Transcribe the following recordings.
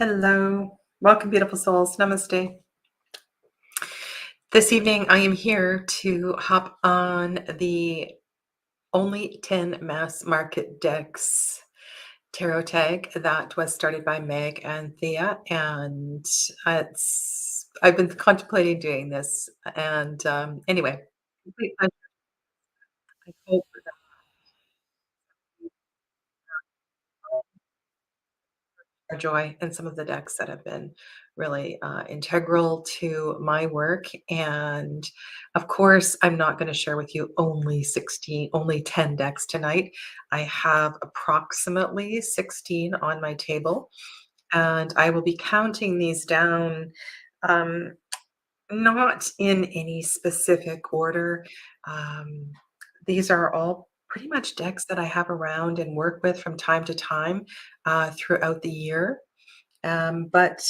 Hello. Welcome, beautiful souls. Namaste. This evening, I am here to hop on the only 10 mass market decks tarot tag that was started by Meg and Thea. And I've been contemplating doing this. And anyway, complete pleasure. I hope that joy in some of the decks that have been really integral to my work. And of course, I'm not going to share with you only 10 decks tonight. I have approximately 16 on my table, and I will be counting these down, um, not in any specific order. Um, these are all pretty much decks that I have around and work with from time to time throughout the year. But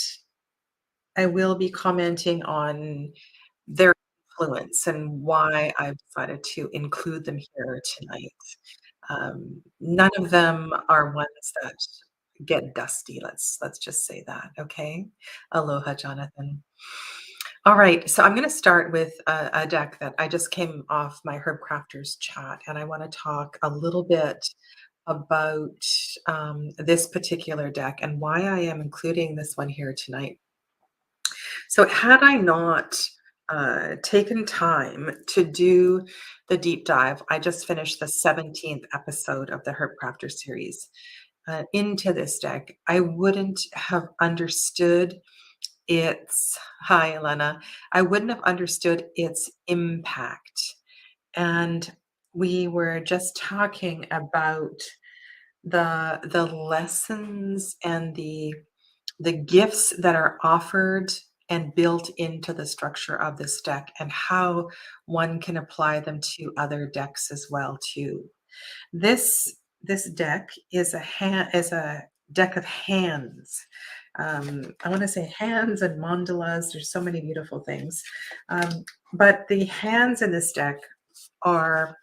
I will be commenting on their influence and why I've decided to include them here tonight. None of them are ones that get dusty. Let's just say that, okay? Aloha, Jonathan. All right, so I'm going to start with a deck that I just came off my Herb Crafters chat, and I want to talk a little bit about this particular deck and why I am including this one here tonight. So, had I not taken time to do the deep dive, I just finished the 17th episode of the Herb Crafter series into this deck, I wouldn't have understood its, hi, Elena, I wouldn't have understood its impact. And we were just talking about the lessons and the gifts that are offered and built into the structure of this deck and how one can apply them to other decks as well too. This deck is a deck of hands. I want to say hands and mandalas. There's so many beautiful things, but the hands in this deck are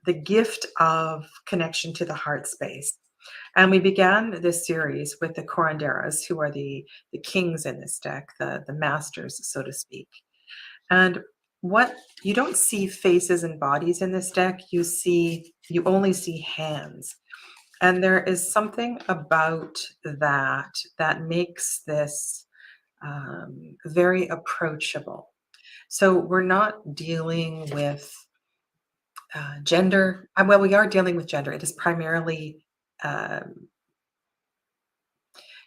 the gift of connection to the heart space. And we began this series with the curanderas, who are the kings in this deck, the masters, so to speak. And what you don't see faces and bodies in this deck, you only see hands. And there is something about that makes this very approachable. So we're not dealing with gender. Well, we are dealing with gender. It is primarily um,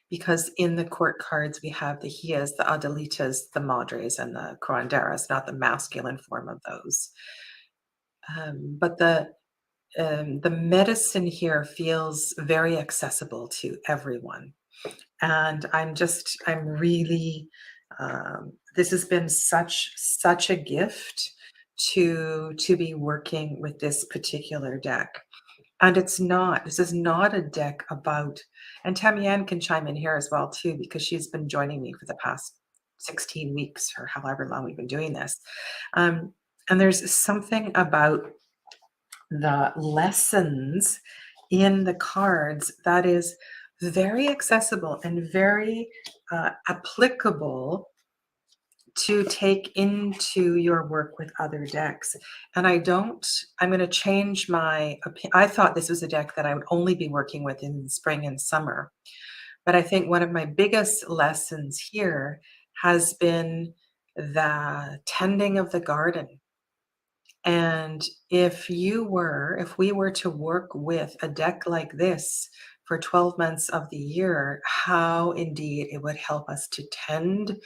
because in the court cards we have the Hias, the Adelitas, the Madres, and the Curanderas, not the masculine form of those. But the medicine here feels very accessible to everyone. And I'm really, this has been such a gift to be working with this particular deck. And this is not a deck about, and Tamianne can chime in here as well too, because she's been joining me for the past 16 weeks or however long we've been doing this. And there's something about the lessons in the cards that is very accessible and very applicable to take into your work with other decks. And I'm going to change my opinion. I thought this was a deck that I would only be working with in spring and summer. But I think one of my biggest lessons here has been the tending of the garden. And if we were to work with a deck like this for 12 months of the year, how indeed it would help us to tend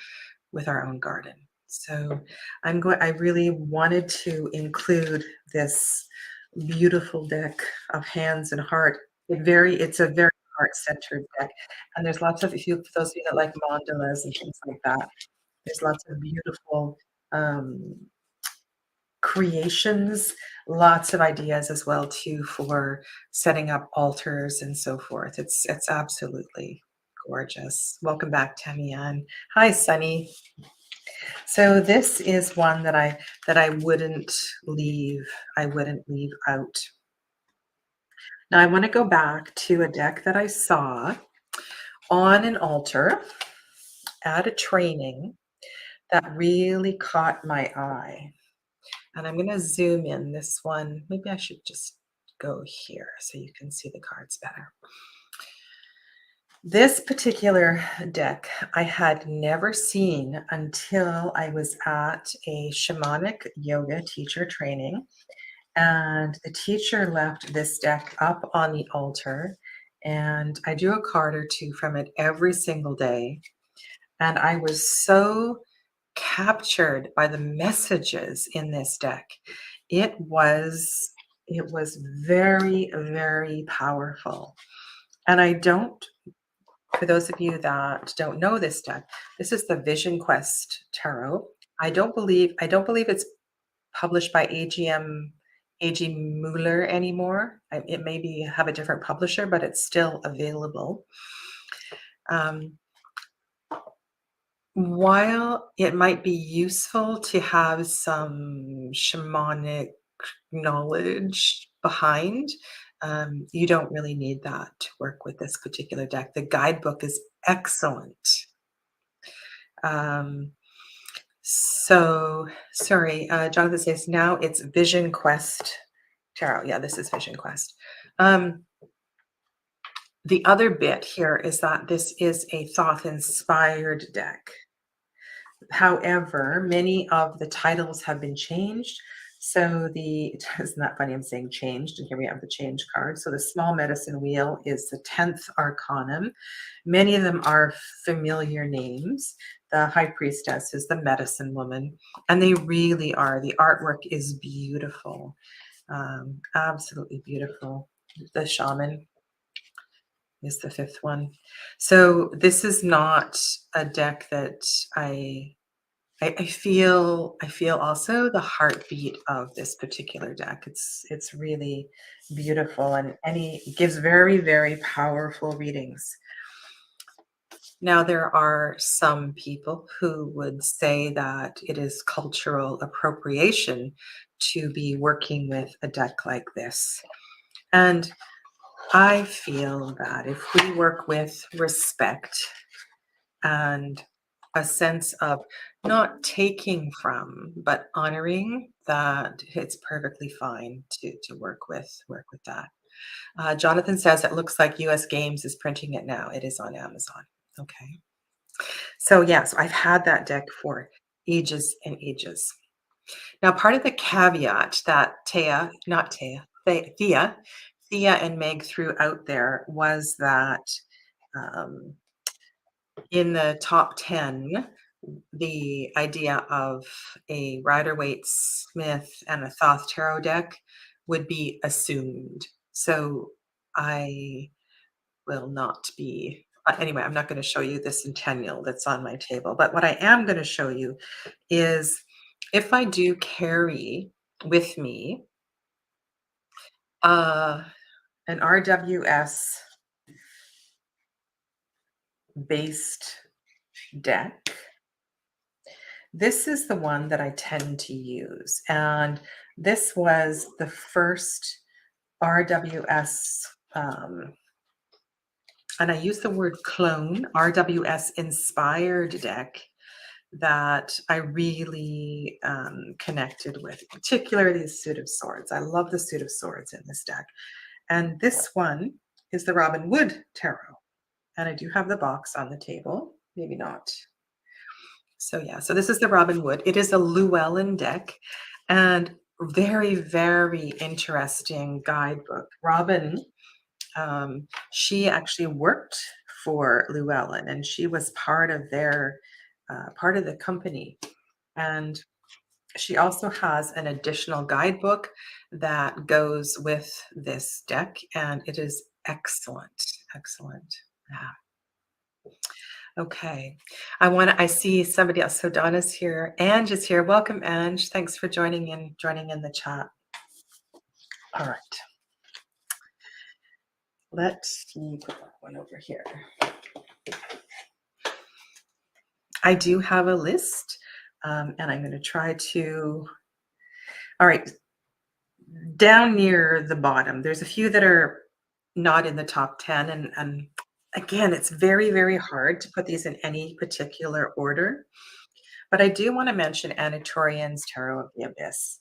with our own garden. So I really wanted to include this beautiful deck of hands and heart. It's a very heart-centered deck. And there's lots of, for those of you that like mandalas and things like that, there's lots of beautiful um, creations, lots of ideas as well too for setting up altars and so forth. It's absolutely gorgeous. Welcome back, Tamianne. Hi, Sunny. So this is one that I wouldn't leave. I wouldn't leave out. Now I want to go back to a deck that I saw on an altar at a training that really caught my eye. And I'm going to zoom in this one. Maybe I should just go here so you can see the cards better. This particular deck I had never seen until I was at a shamanic yoga teacher training. And the teacher left this deck up on the altar. And I do a card or two from it every single day. And I was so captured by the messages in this deck. It was very, very powerful. And I don't, for those of you that don't know this deck, this is the Vision Quest Tarot. I don't believe it's published by AG Mueller anymore. It maybe have a different publisher, but it's still available. While it might be useful to have some shamanic knowledge behind, you don't really need that to work with this particular deck. The guidebook is excellent. So sorry, Jonathan says now it's Vision Quest Tarot. Yeah, this is Vision Quest. The other bit here is that this is a Thoth-inspired deck. However, many of the titles have been changed. So isn't that funny? I'm saying changed, and here we have the change card. So the small medicine wheel is the 10th arcanum. Many of them are familiar names. The high priestess is the medicine woman, and they really are. The artwork is beautiful, absolutely beautiful. The shaman is the 5th one. So this is not a deck that I feel also the heartbeat of this particular deck. It's really beautiful, and it gives very, very powerful readings. Now, there are some people who would say that it is cultural appropriation to be working with a deck like this. And I feel that if we work with respect and a sense of not taking from, but honoring, that it's perfectly fine to work with that. Jonathan says it looks like US Games is printing it now. It is on Amazon. Okay. So yes, I've had that deck for ages and ages. Now, part of the caveat that Thea and Meg threw out there was that in the top 10, the idea of a Rider-Waite-Smith and a Thoth Tarot deck would be assumed. So I will not be anyway, I'm not going to show you this centennial that's on my table, but what I am going to show you is if I do carry with me an RWS based deck. This is the one that I tend to use, and this was the first RWS, and I use the word clone, RWS inspired deck that I really connected with, particularly the Suit of Swords. I love the Suit of Swords in this deck. And this one is the Robin Wood Tarot. And I do have the box on the table, maybe not. So yeah, so this is the Robin Wood. It is a Llewellyn deck and very, very interesting guidebook. Robin, she actually worked for Llewellyn, and she was part of the company. And she also has an additional guidebook that goes with this deck, and it is excellent, excellent. Yeah. Okay. I see somebody else. So Donna's here. Ange is here. Welcome, Ange. Thanks for joining in the chat. All right. Let's put that one over here. I do have a list, and I'm going to try to. All right. Down near the bottom, there's a few that are not in the top 10, and Again, it's very, very hard to put these in any particular order, but I do wanna mention Anatorians Tarot of the Abyss.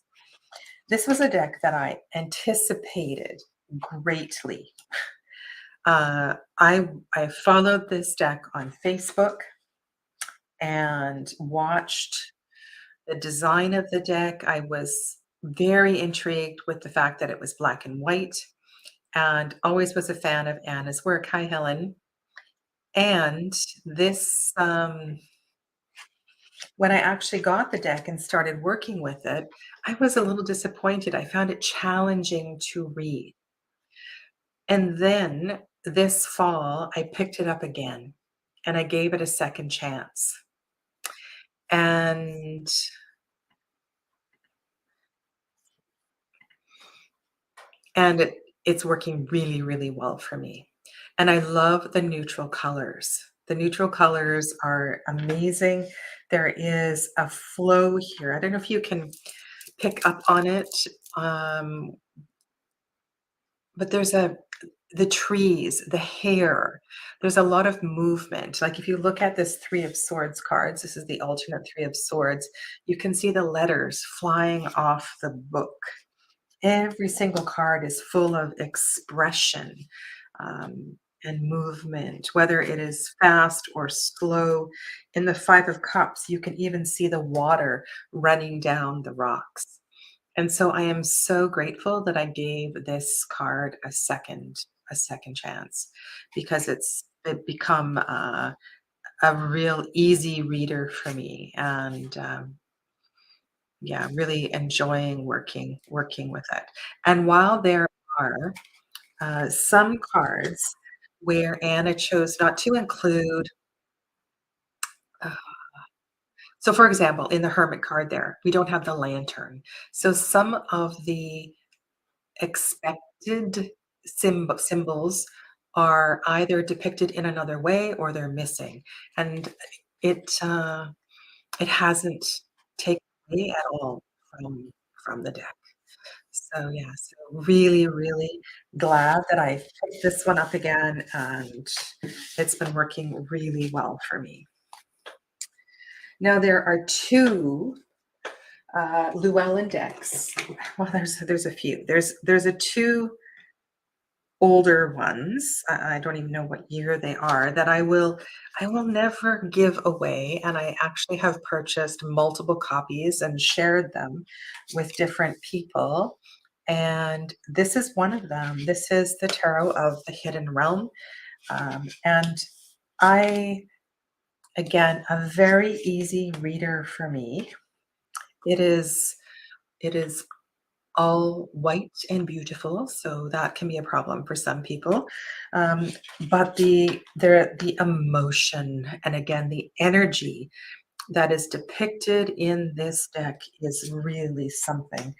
This was a deck that I anticipated greatly. I followed this deck on Facebook and watched the design of the deck. I was very intrigued with the fact that it was black and white, and always was a fan of Anna's work. Hi, Helen. And this, when I actually got the deck and started working with it, I was a little disappointed. I found it challenging to read. And then this fall, I picked it up again and I gave it a second chance. And it's working really, really well for me. And I love the neutral colors. The neutral colors are amazing. There is a flow here. I don't know if you can pick up on it, um, but there's a the trees, the hair, there's a lot of movement. Like if you look at this Three of Swords cards, this is the alternate Three of Swords, you can see the letters flying off the book. Every single card is full of expression, and movement, whether it is fast or slow. In the Five of Cups, you can even see the water running down the rocks. And so I am so grateful that I gave this card a second chance because it become a real easy reader for me, and yeah, really enjoying working with it. And while there are some cards where Anna chose not to include, uh, so for example, in the Hermit card there, we don't have the lantern. So some of the expected symbols are either depicted in another way or they're missing, and it hasn't taken away at all from the deck. So, yeah, so really, really glad that I picked this one up again, and it's been working really well for me. Now there are 2, Llewellyn decks. Well, there's a few. There's a 2 older ones, I don't even know what year they are, that I will never give away, and I actually have purchased multiple copies and shared them with different people, and this is one of them. This is the Tarot of the Hidden Realm, and I again, a very easy reader for me. It is it is all white and beautiful, so that can be a problem for some people. Um, but the emotion and again the energy that is depicted in this deck is really something.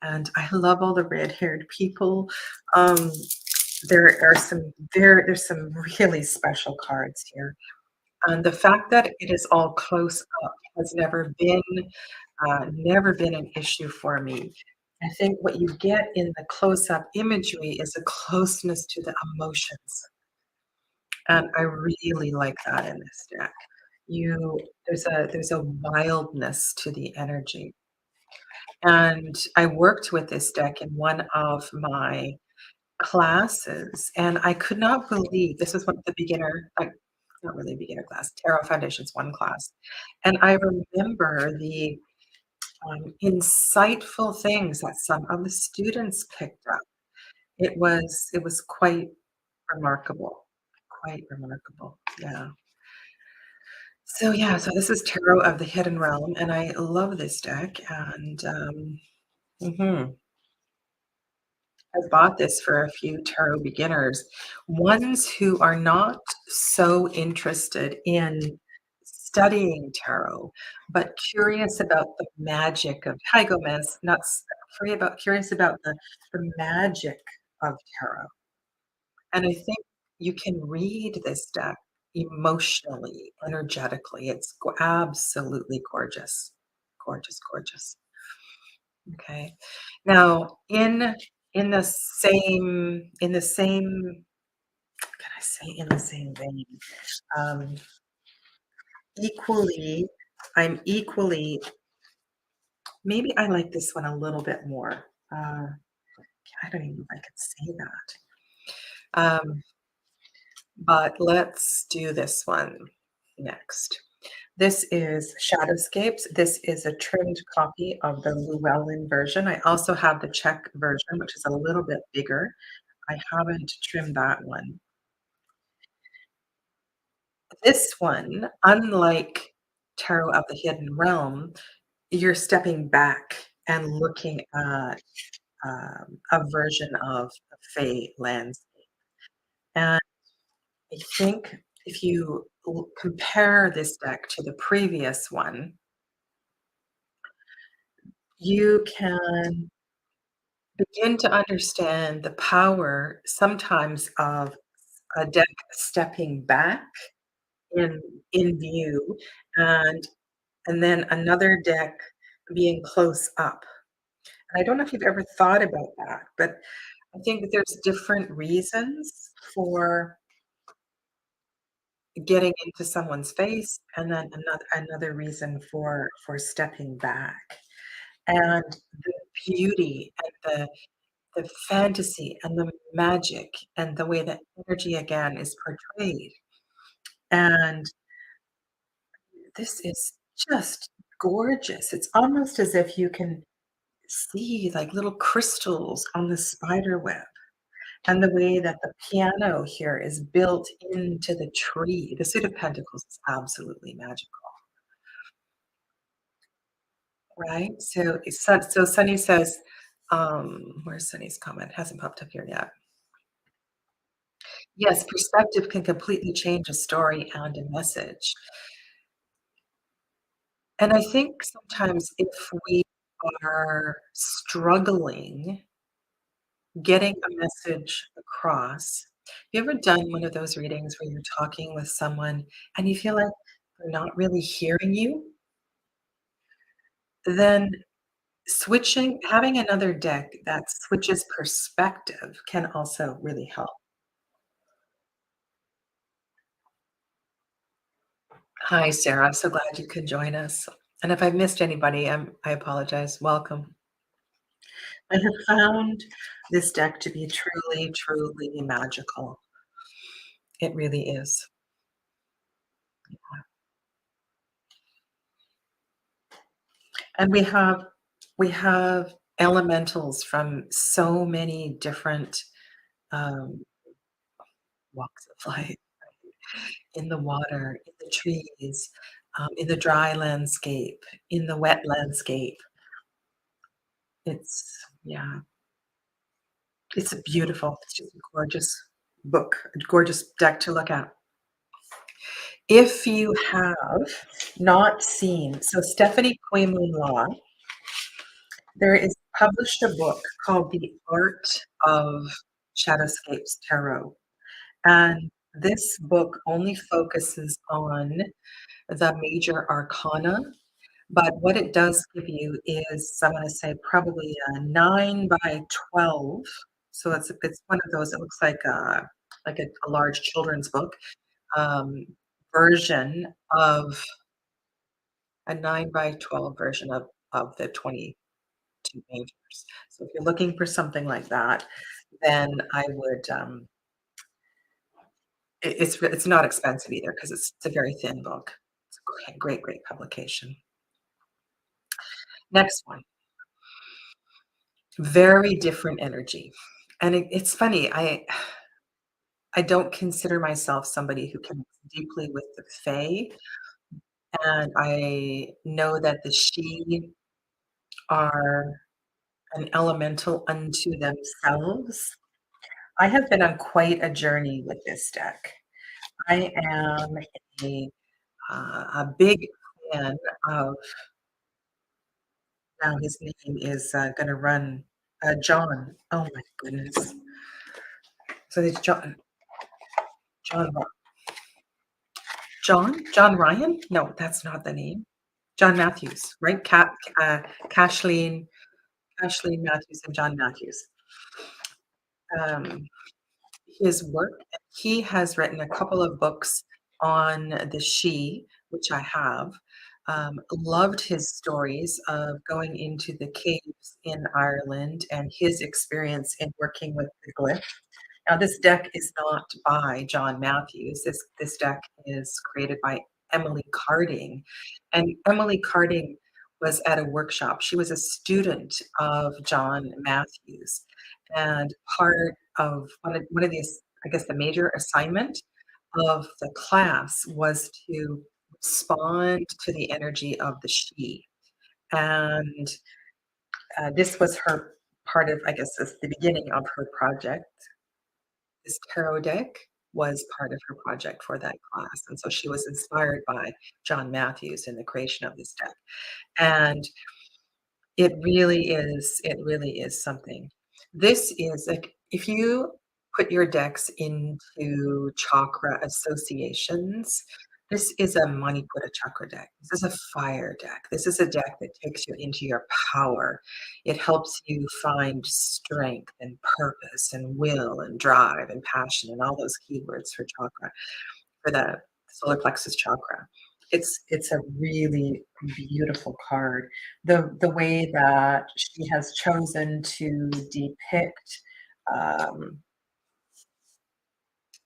And I love all the red-haired people. Um, there's some really special cards here. And the fact that it is all close up has never been an issue for me. I think what you get in the close-up imagery is a closeness to the emotions, and I really like that in this deck. You there's a wildness to the energy, and I worked with this deck in one of my classes, and I could not believe this was one of the beginner like, not really beginner class, Tarot Foundations 1 class, and I remember the insightful things that some of the students picked up. It was quite remarkable, yeah. So, yeah, so this is Tarot of the Hidden Realm, and I love this deck, and, mhm, I bought this for a few tarot beginners, ones who are not so interested in studying tarot, but curious about the magic of Hi, Gomez, not s curious about the magic of tarot, and I think you can read this deck emotionally, energetically, it's go absolutely gorgeous. Gorgeous, gorgeous. Okay. Now in the same can I say in the same vein? Um, equally, I'm equally, maybe I like this one a little bit more. Uh, I don't even know if I could say that. But let's do this one next. This is Shadowscapes. This is a trimmed copy of the Llewellyn version. I also have the Czech version, which is a little bit bigger. I haven't trimmed that one. This one, unlike Tarot of the Hidden Realm, you're stepping back and looking at a version of a Fey landscape. And I think if you compare this deck to the previous one, you can begin to understand the power sometimes of a deck stepping back in view and then another deck being close up. And I don't know if you've ever thought about that, but I think that there's different reasons for getting into someone's face and then another reason for stepping back. And the beauty and the fantasy and the magic and the way that energy again is portrayed. And this is just gorgeous. It's almost as if you can see like little crystals on the spider web. And the way that the piano here is built into the tree. The Suit of Pentacles is absolutely magical, right? So Sunny says, where's Sunny's comment? Hasn't popped up here yet. Yes, perspective can completely change a story and a message. And I think sometimes if we are struggling getting a message across, you ever done one of those readings where you're talking with someone and you feel like they're not really hearing you? Then having another deck that switches perspective can also really help. Hi, Sarah. I'm so glad you could join us. And if I've missed anybody, I apologize. Welcome. I have found this deck to be truly, truly magical. It really is. And we have elementals from so many different um, walks of life in the water, in the trees, in the dry landscape, in the wet landscape. It's yeah, it's just a gorgeous book, a gorgeous deck to look at. If you have not seen, so Stephanie Quaymoon Law, there is published a book called The Art of Shadowscapes Tarot. And this book only focuses on the major arcana, but what it does give you is, I'm gonna say probably a 9 by 12. So it's one of those, it looks like a large children's book, um, version of a 9 by 12 version of the 22 majors. So if you're looking for something like that, then I would, it's not expensive either because it's a very thin book. It's a great, great publication. Next one, very different energy. And it's funny, I don't consider myself somebody who connects deeply with the Fae, and I know that the She are an elemental unto themselves. I have been on quite a journey with this deck. I am a a big fan of, now his name is gonna run, John. Oh my goodness. So it's John John Ryan? No, that's not the name. John Matthews, right? Kathleen Matthews and John Matthews. Um, his work. He has written a couple of books on the she, which I have. Loved his stories of going into the caves in Ireland and his experience in working with the glyph. Now, this deck is not by John Matthews. This deck is created by Emily Carding, and Emily Carding was at a workshop. She was a student of John Matthews, and part of one of these, I guess, the major assignment of the class was to respond to the energy of the she, and this was her part of, I guess, this the beginning of her project. This tarot deck was part of her project for that class, and so she was inspired by John Matthews in the creation of this deck, and it really is something. This is like, if you put your decks into chakra associations, this is a Manipura chakra deck. This is a fire deck. This is a deck that takes you into your power. It helps you find strength and purpose and will and drive and passion and all those keywords for chakra, for the solar plexus chakra. It's a really beautiful card. The way that she has chosen to depict um,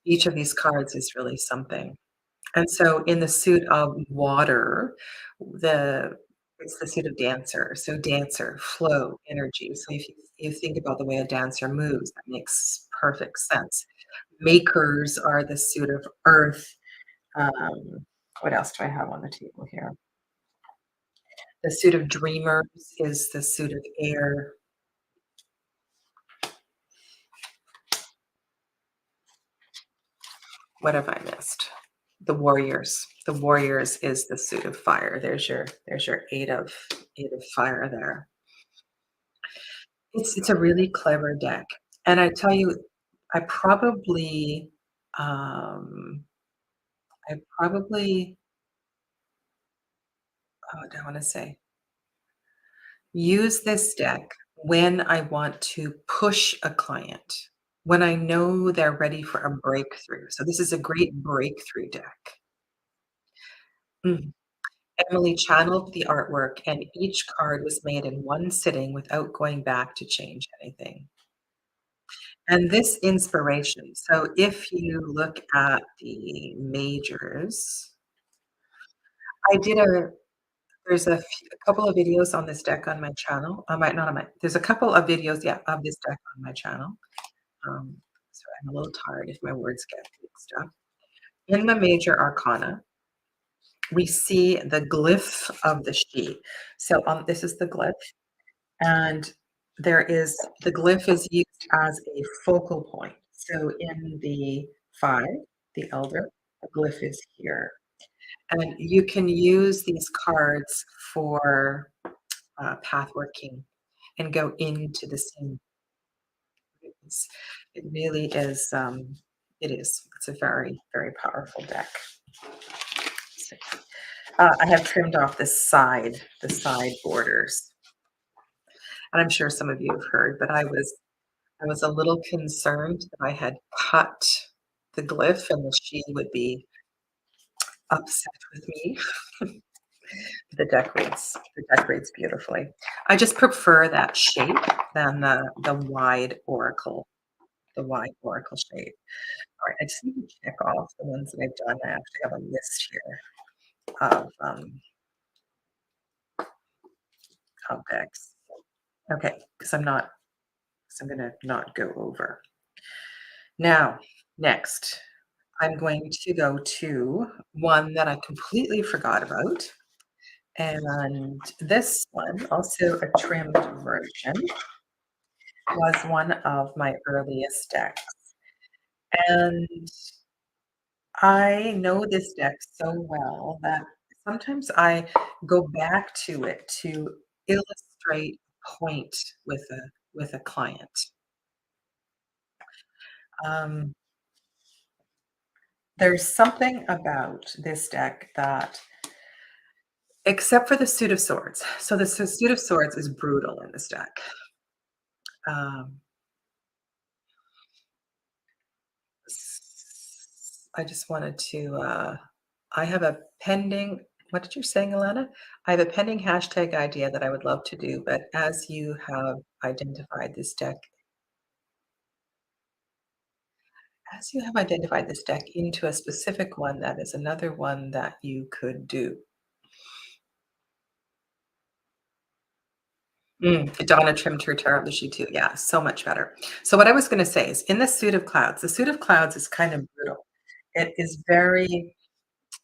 each of these cards is really something. And so in the suit of water, the it's the suit of dancer. So dancer, flow, energy. So if you think about the way a dancer moves, that makes perfect sense. Makers are the suit of earth. Um, what else do I have on the table here? The suit of dreamers is the suit of air. What have I missed? The warriors. The warriors is the suit of fire. There's your eight of fire there. It's a really clever deck. And I tell you, I probably um I probably what do I want to say? Use this deck when I want to push a client, when I know they're ready for a breakthrough. So this is a great breakthrough deck. Mhm. Emily channeled the artwork, and each card was made in one sitting without going back to change anything. And this inspiration, so if you look at the majors, I did a there's a couple of videos on this deck on my channel. I might not on my there's a couple of videos, yeah, of this deck on my channel. Um, so I'm a little tired if my words get mixed up. In the major arcana, we see the glyph of the she. So this is the glyph, and the glyph is used as a focal point. So in the five, the elder, the glyph is here. And you can use these cards for path working and go into the scene. It really is, it is. It's a very, very powerful deck. So, I have trimmed off the side borders. And I'm sure some of you have heard, but I was a little concerned that I had cut the glyph and that she would be upset with me. The deck reads beautifully. I just prefer that shape than the wide oracle shape. All right, I just need to check off the ones that I've done. I actually have a list here of decks. Okay, because I'm gonna not go over. Now, next, I'm going to go to one that I completely forgot about. And this one, also a trimmed version, was one of my earliest decks. And I know this deck so well that sometimes I go back to it to illustrate a point with a client. Um, there's something about this deck that, except for the suit of swords. So the suit of swords is brutal in this deck. Um, I just wanted to, I have a pending what did you say, Alana? I have a pending hashtag idea that I would love to do, but as you have identified this deck into a specific one, that is another one that you could do. Donna trimmed her tarot of the she too. Yeah, so much better. So what I was gonna say is in the suit of clouds is kind of brutal. It is very,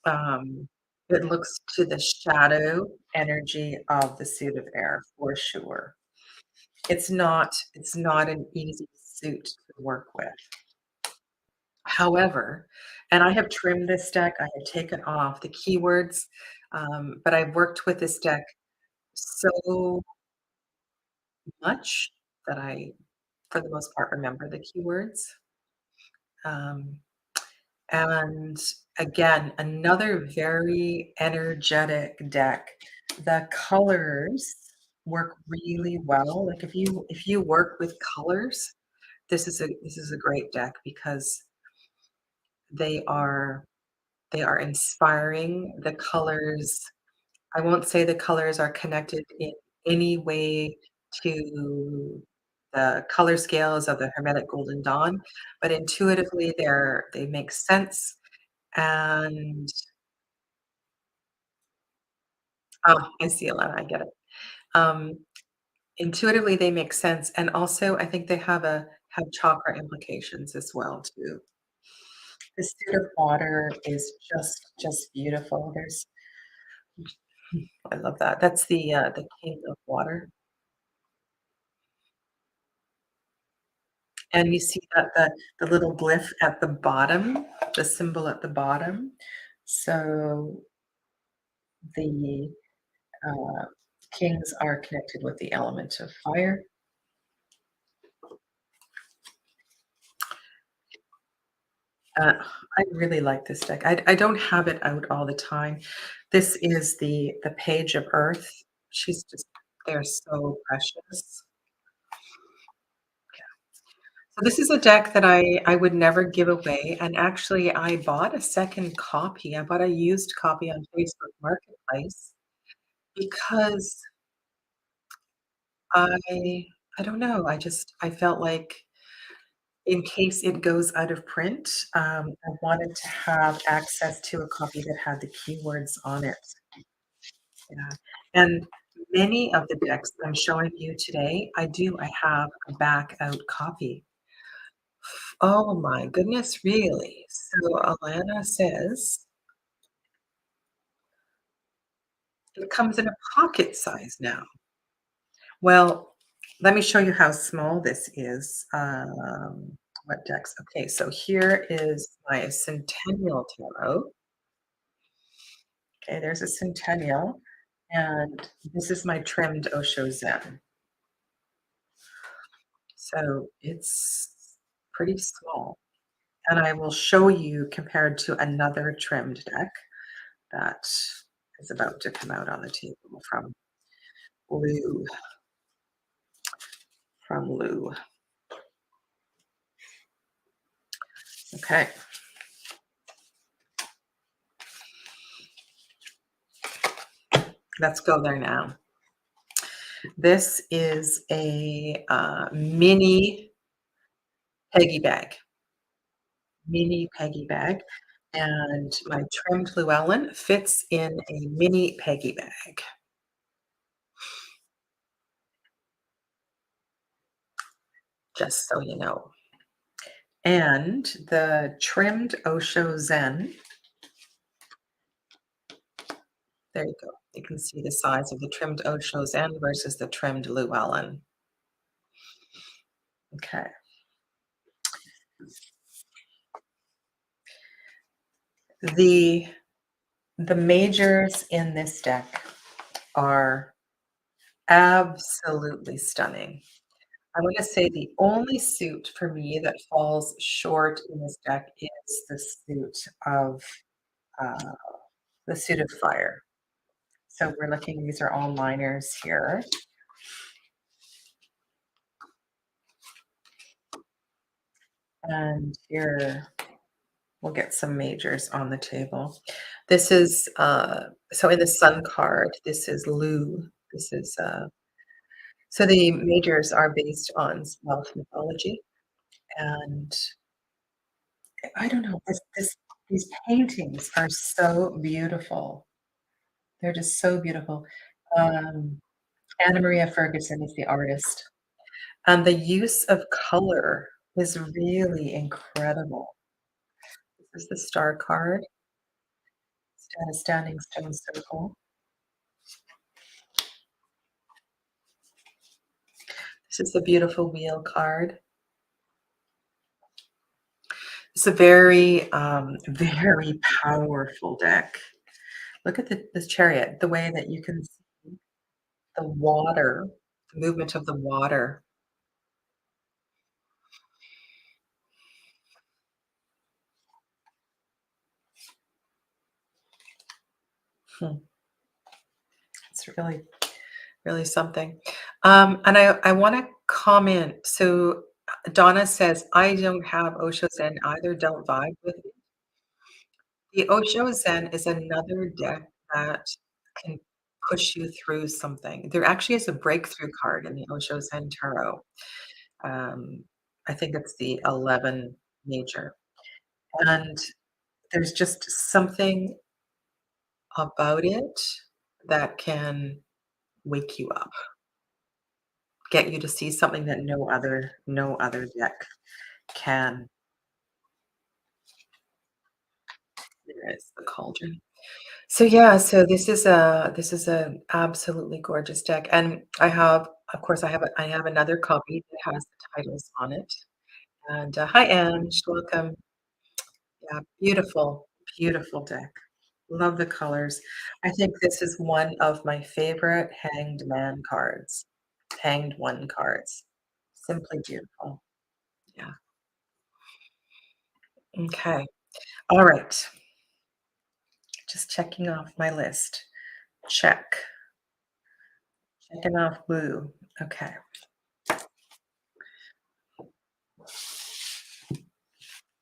um, it looks to the shadow energy of the suit of air for sure. It's not an easy suit to work with. However, and I have trimmed this deck, I have taken off the keywords, but I've worked with this deck so much that I, for the most part, remember the keywords. Um, and again, another very energetic deck. The colors work really well. Like if you work with colors, this is a great deck because they are they are inspiring. The colors, I won't say the colors are connected in any way to the color scales of the Hermetic Golden Dawn, but intuitively they make sense. And oh, I see a lot. I get it. Um, Intuitively, they make sense, and also I think they have chakra implications as well too. The state of water is just beautiful. I love that. That's the king of water, and you see that the little glyph at the bottom, the symbol at the bottom. So the uh, kings are connected with the element of fire. Uh, I really like this deck. I don't have it out all the time. This is the Page of Earth. She's just they're so precious. So this is a deck that I would never give away, and actually I bought a second copy. I bought a used copy on Facebook Marketplace because I I don't know, I felt like in case it goes out of print, I wanted to have access to a copy that had the keywords on it. Yeah, and many of the decks that I'm showing you today, I have a back out copy. Oh my goodness, really? So Alana says it comes in a pocket size now. Well, let me show you how small this is. What decks? Okay, so here is my Centennial Tarot. Okay, there's a Centennial, and this is my trimmed Osho Zen. So it's pretty small. And I will show you compared to another trimmed deck that is about to come out on the table Lou, from Lou. Okay. Let's go there now. This is a mini Peggy bag, and my trimmed Llewellyn fits in a mini Peggy bag, just so you know. And the trimmed Osho Zen, there you go. You can see the size of the trimmed Osho Zen versus the trimmed Llewellyn. Okay. The the majors in this deck are absolutely stunning. I want to say the only suit for me that falls short in this deck is of uh, the suit of fire. So we're looking; these are all minors here, and here We'll get some majors on the table. This is, so in the sun card, this is Lu. This is, so the majors are based on Welsh mythology, and I don't know, these paintings are so beautiful. They're just so beautiful. Um, Anna Maria Ferguson is the artist, and the use of color is really incredible. This is the star card, a standing stone circle. This is the beautiful wheel card. It's a very, very powerful deck. Look at this chariot, the way that you can see the water, the movement of the water. Hmm, it's really, really something. And I want to comment. So Donna says, I don't have Osho Zen either, don't vibe with it. The Osho Zen is another deck that can push you through something. There actually is a breakthrough card in the Osho Zen Tarot. Um, I think it's the 11 major. And there's just something about it that can wake you up, get you to see something that no other deck can. There is the cauldron. So yeah, so this is a absolutely gorgeous deck, and of course, I have another copy that has the titles on it. And hi, Ange, welcome. Yeah, beautiful, beautiful deck. Love the colors. I think this is one of my favorite Hanged Man cards, Hanged One cards. Simply beautiful. Yeah. Okay. All right. Just checking off my list. Check. Checking off blue. Okay.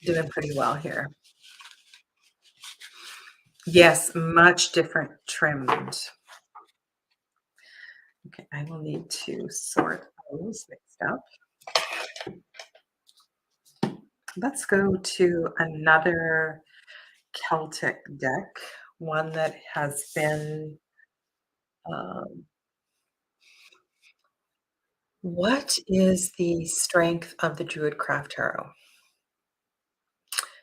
Doing pretty well here. Yes, much different trimmed. Okay, I will need to sort those mixed up. Let's go to another Celtic deck, one that has been, um, what is the strength of the Druidcraft Tarot?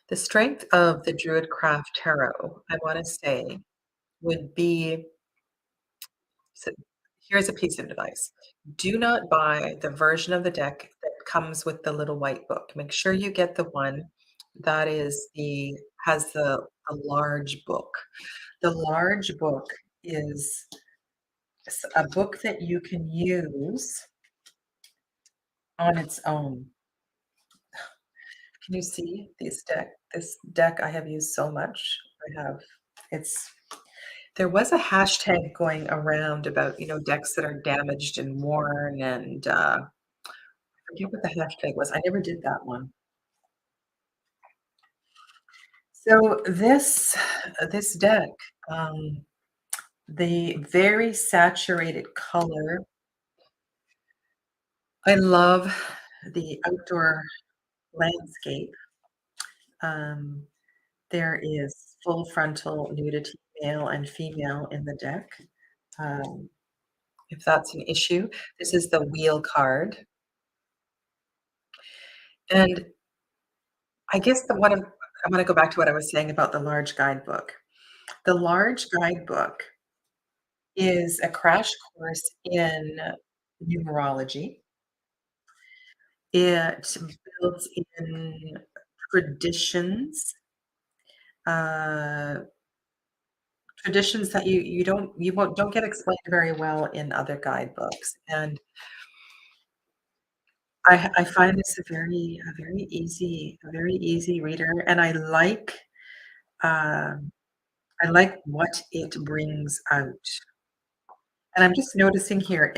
The strength of the Druidcraft Tarot, I want to say, would be, so here's a piece of advice. Do not buy the version of the deck that comes with the little white book. Make sure you get the one that has the large book. The large book is a book that you can use on its own. Can you see this deck I have used so much? It's there was a hashtag going around about, decks that are damaged and worn, and I forget what the hashtag was. I never did that one. So this deck, um, the very saturated color. I love the outdoor landscape. Um, there is full frontal nudity, male and female, in the deck. Um, if that's an issue, this is the wheel card. And I guess I'm going to go back to what I was saying about the large guidebook. The large guidebook is a crash course in numerology. It builds in traditions, uh, traditions that you don't get explained very well in other guidebooks. And I find this a very easy reader, and um, I like what it brings out. And I'm just noticing here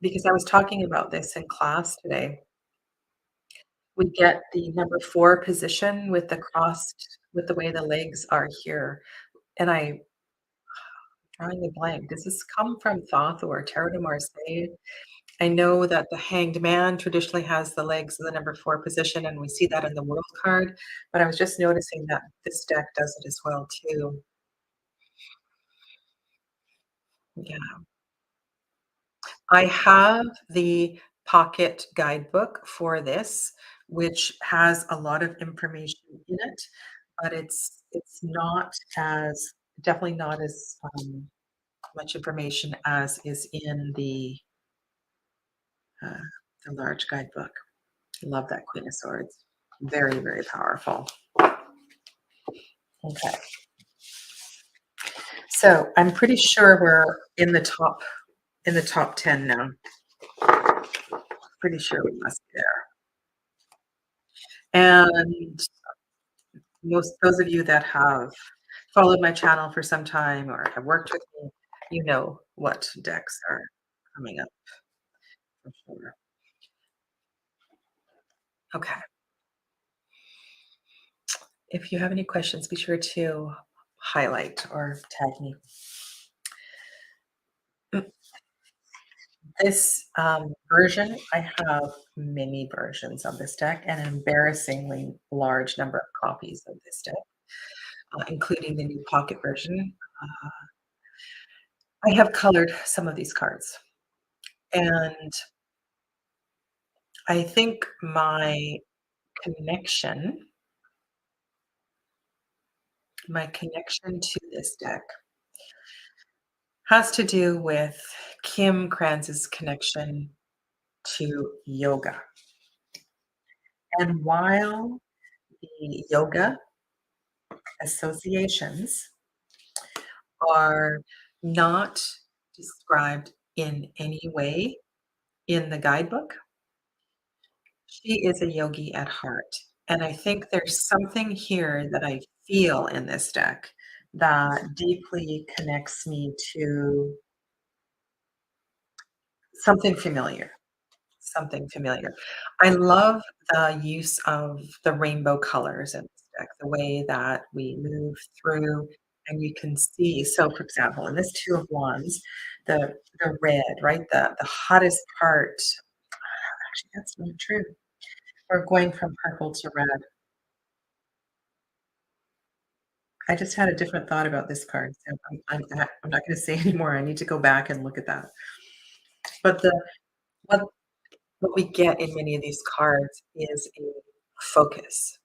because I was talking about this in class today. we get the number 4 position with the crossed with the way the legs are here, and I drawing a blank. Does this come from Thoth or Tarot de Marseille? I know that the Hanged Man traditionally has the legs in the number 4 position, and we see that in the World card, but I was just noticing that this deck does it as well too. Yeah. I have the pocket guidebook for this, which has a lot of information in it, but it's not as definitely not as, much information as is in uh, the large guidebook. Love that Queen of Swords. Very, very powerful. Okay. So I'm pretty sure we're in the top 10 now. Pretty sure we must be there. And most those of you that have followed my channel for some time or have worked with me, you know what decks are coming up for sure. Okay. If you have any questions, be sure to highlight or tag me. This version, I have many versions of this deck and an embarrassingly large number of copies of this deck, including the new pocket version. Uh, I have colored some of these cards, and I think connection, my connection to this deck has to do with Kim Kranz's connection to yoga. And while the yoga associations are not described in any way in the guidebook, she is a yogi at heart. And I think there's something here that I feel in this deck that deeply connects me to something familiar. Something familiar. I love the use of the rainbow colors in this deck, the way that we move through and you can see. So, for example, in this Two of Wands, the red, right? The hottest part. Actually, that's not true. We're going from purple to red. I just had a different thought about this card, so I'm not going to say anymore. I need to go back and look at that. But what what we get in many of these cards is a focus.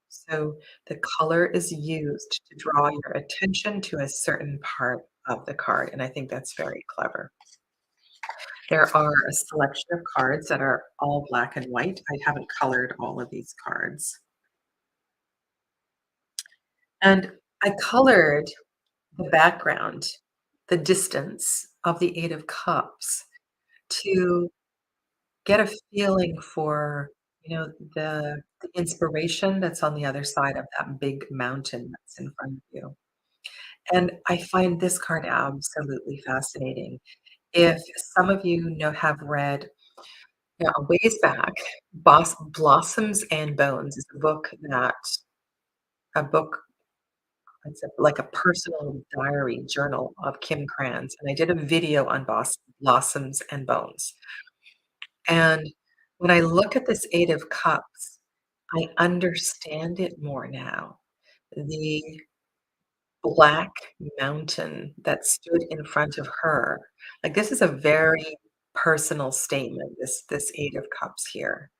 So the color is used to draw your attention to a certain part of the card, and I think that's very clever. There are a selection of cards that are all black and white. I haven't colored all of these cards. And I colored the background, the distance of the Eight of Cups to get a feeling for, the inspiration that's on the other side of that big mountain that's in front of you. And I find this card absolutely fascinating. If some of you have read, a ways back, Blossoms and Bones is a book, it's like a personal diary journal of Kim Kranz, and I did a video on Blossoms and Bones. And when I look at this Eight of Cups, I understand it more now. The black mountain that stood in front of her. Like, this is a very personal statement, this Eight of Cups here.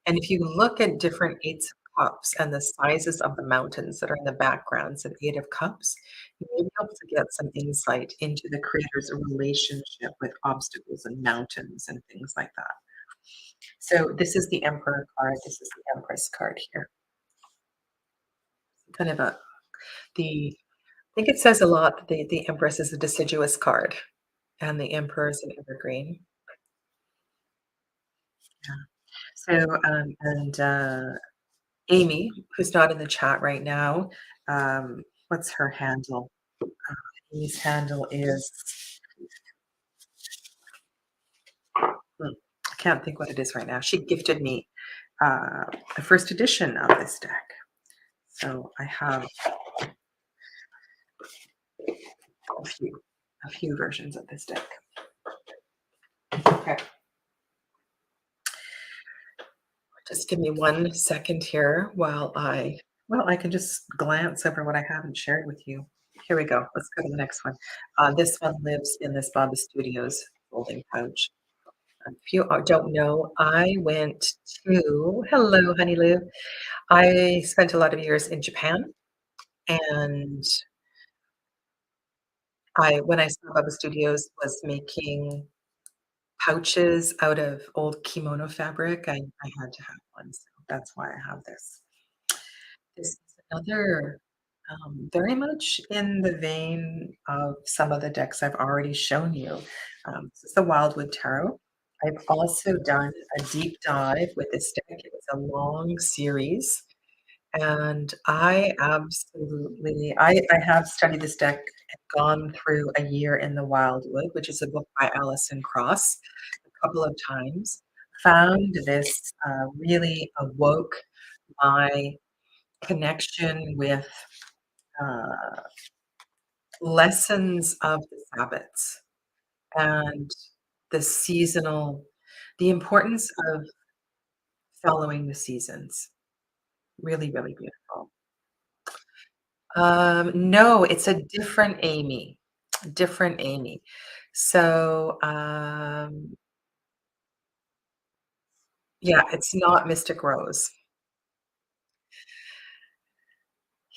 And if you look at different Eights of Cups and the sizes of the mountains that are in the backgrounds of Eight of Cups, you may be able to get some insight into the creator's relationship with obstacles and mountains and things like that. So this is the Emperor card, this is the Empress card here. Kind of the I think it says a lot that the Empress is a deciduous card and the Emperor is an evergreen. Yeah. So, Amy, who's not in the chat right now, what's her handle? Amy's handle is, I can't think what it is right now. She gifted me uh, a first edition of this deck. So I have a few versions of this deck. Okay. Just give me 1 second here while I can just glance over what I haven't shared with you. Here we go. Let's go to the next one. This one lives in this Baba Studios folding pouch. If you don't know, I went to, hello, Honey Lou. I spent a lot of years in Japan, and when I saw Baba Studios was making pouches out of old kimono fabric, I had to have one, so that's why I have this. This is another, very much in the vein of some of the decks I've already shown you. This is the Wildwood Tarot. I've also done a deep dive with this deck. It was a long series, and I have studied this deck and gone through A Year in the Wildwood, which is a book by Alison Cross, a couple of times. Found this really awoke my connection with uh, lessons of the Sabbats and the seasonal, the importance of following the seasons. Really, really beautiful. No, it's a different Amy, different Amy. So, yeah, it's not Mystic Rose.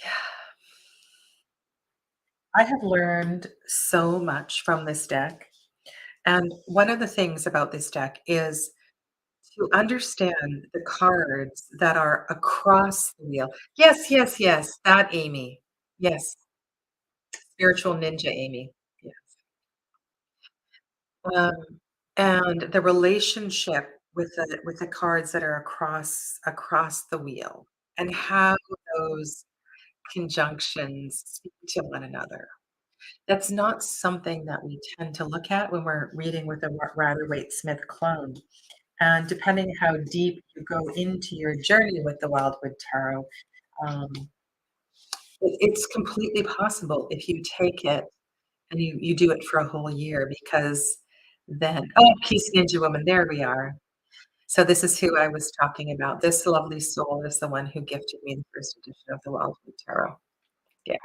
Yeah. I have learned so much from this deck. And one of the things about this deck is to understand the cards that are across the wheel. Yes, yes, yes, that Amy. Yes, spiritual ninja Amy. Yes. Um, and the relationship with the cards that are across the wheel and how those conjunctions speak to one another. That's not something that we tend to look at when we're reading with a Rider-Waite-Smith clone. And depending how deep you go into your journey with the Wildwood Tarot, um, it's completely possible if you take it and you do it for a whole year because then, oh, Peace Ninja Woman, there we are. So this is who I was talking about. This lovely soul is the one who gifted me the first edition of the Wildwood Tarot. Yeah.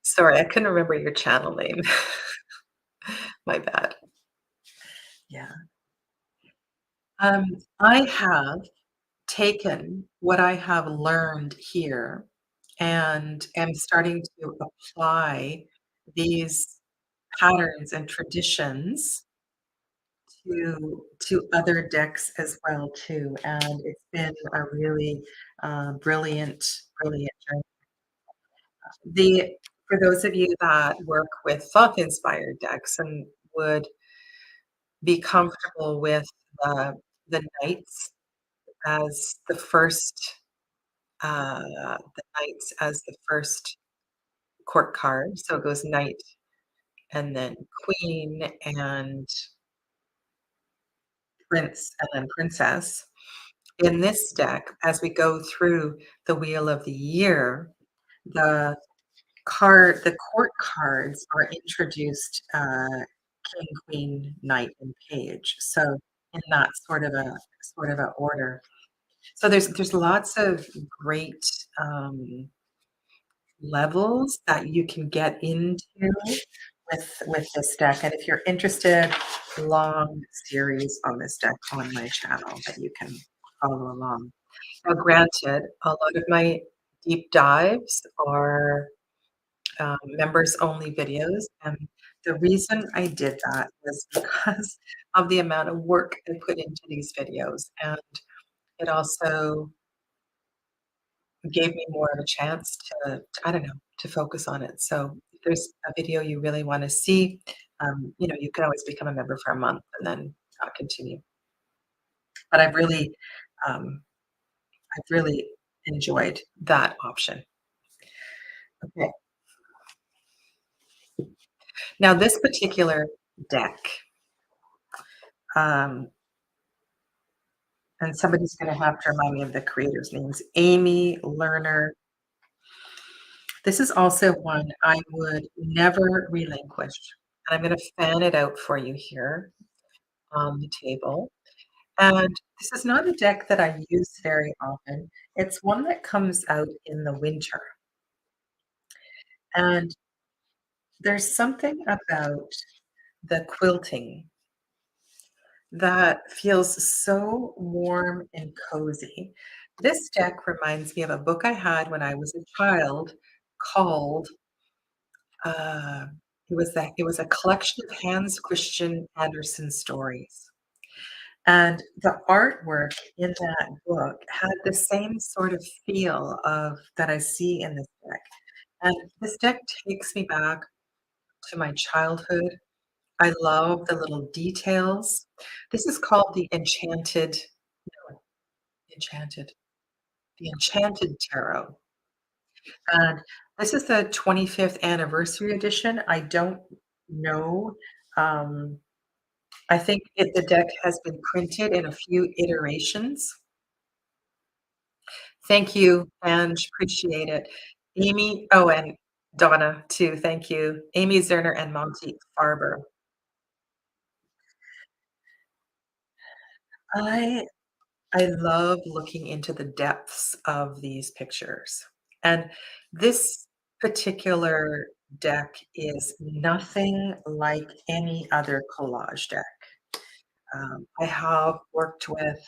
Sorry, I couldn't remember your channel name. My bad. Yeah. Um, I have taken what I have learned here and am starting to apply these patterns and traditions to other decks as well too, and it's been a really, brilliant journey. The For those of you that work with Thoth-inspired decks and would be comfortable with the knights as the first, the knights as the first court card, so it goes knight and then queen and prince and then princess. In this deck, as we go through the wheel of the year, the the court cards are introduced, king, queen, knight, and page. So in that sort of a order. So there's lots of great levels that you can get into with this deck. And if you're interested, long series on this deck on my channel that you can follow along. Now, granted, a lot of my deep dives are members only videos. And the reason I did that was because of the amount of work I put into these videos. And it also gave me more of a chance I don't know, to focus on it. So if there's a video you really want to see, you can always become a member for a month and then continue. But um, I've really enjoyed that option. Okay. Now this particular deck, um, and somebody's gonna have to remind me of the creator's names. Amy Lerner. This is also one I would never relinquish, and I'm gonna fan it out for you here on the table. And this is not a deck that I use very often. It's one that comes out in the winter. And there's something about the quilting that feels so warm and cozy. This deck reminds me of a book I had when I was a child called uh, it was a collection of Hans Christian Andersen stories. And the artwork in that book had the same sort of feel of that I see in this deck. And this deck takes me back to my childhood. I love the little details. This is called the Enchanted no, Enchanted the Enchanted Tarot, and this is the 25th anniversary edition. I don't know, um, I think the deck has been printed in a few iterations. Thank you, Ange, appreciate it. Amy oh, and Donna too, thank you. Amy Zerner and Monty Farber. I I love looking into the depths of these pictures, and this particular deck is nothing like any other collage deck. I have worked with